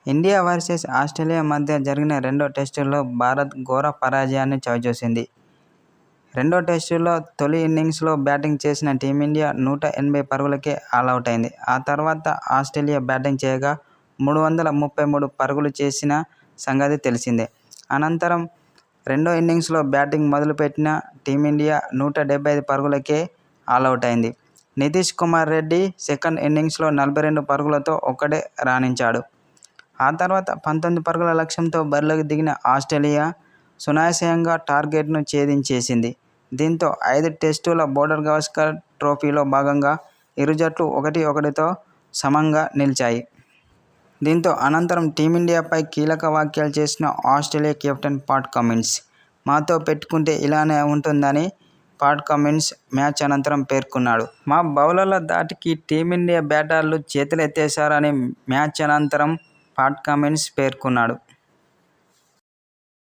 India versus Australia మధ్య జరిగిన రెండో టెస్టులో భారత్ ఘోర పరాజయాన్ని చవిచూసింది. రెండో టెస్టులో తొలి ఇన్నింగ్స్లో బ్యాటింగ్ చేసిన టీమిండియా 180 పరుగులకే ఆలౌట్ అయింది. ఆ తర్వాత ఆస్ట్రేలియా బ్యాటింగ్ చేయగా 333 పరుగులు చేసిన సంగతి తెలిసిందే. అనంతరం రెండో ఇన్నింగ్స్లో బ్యాటింగ్ మొదలుపెట్టిన టీమిండియా 175 పరుగులకే ఆలౌట్ అయింది. నితీష్ కుమార్ రెడ్డి సెకండ్ ఇన్నింగ్స్లో 42 పరుగులతో ఒక్కడే రాణించాడు. ఆ తర్వాత 19 పరుగుల లక్ష్యంతో బరిలోకి దిగిన ఆస్ట్రేలియా సునాయాసంగా టార్గెట్ను ఛేదించేసింది. దీంతో 5 టెస్టుల బోర్డర్ గవాస్కర్ ట్రోఫీలో భాగంగా ఇరు జట్లు 1-1తో సమంగా నిలిచాయి. దీంతో అనంతరం టీమిండియాపై కీలక వ్యాఖ్యలు చేసిన ఆస్ట్రేలియా కెప్టెన్ పాట్ కమిన్స్. మాతో పెట్టుకుంటే ఇలానే ఉంటుందని పాట్ కమిన్స్ మ్యాచ్ అనంతరం పేర్కొన్నాడు. మా బౌలర్ల ధాటికి టీమిండియా బ్యాటర్లు చేతులెత్తేశారని మ్యాచ్ అనంతరం పాట్ కమిన్స్ పేర్కొన్నాడు.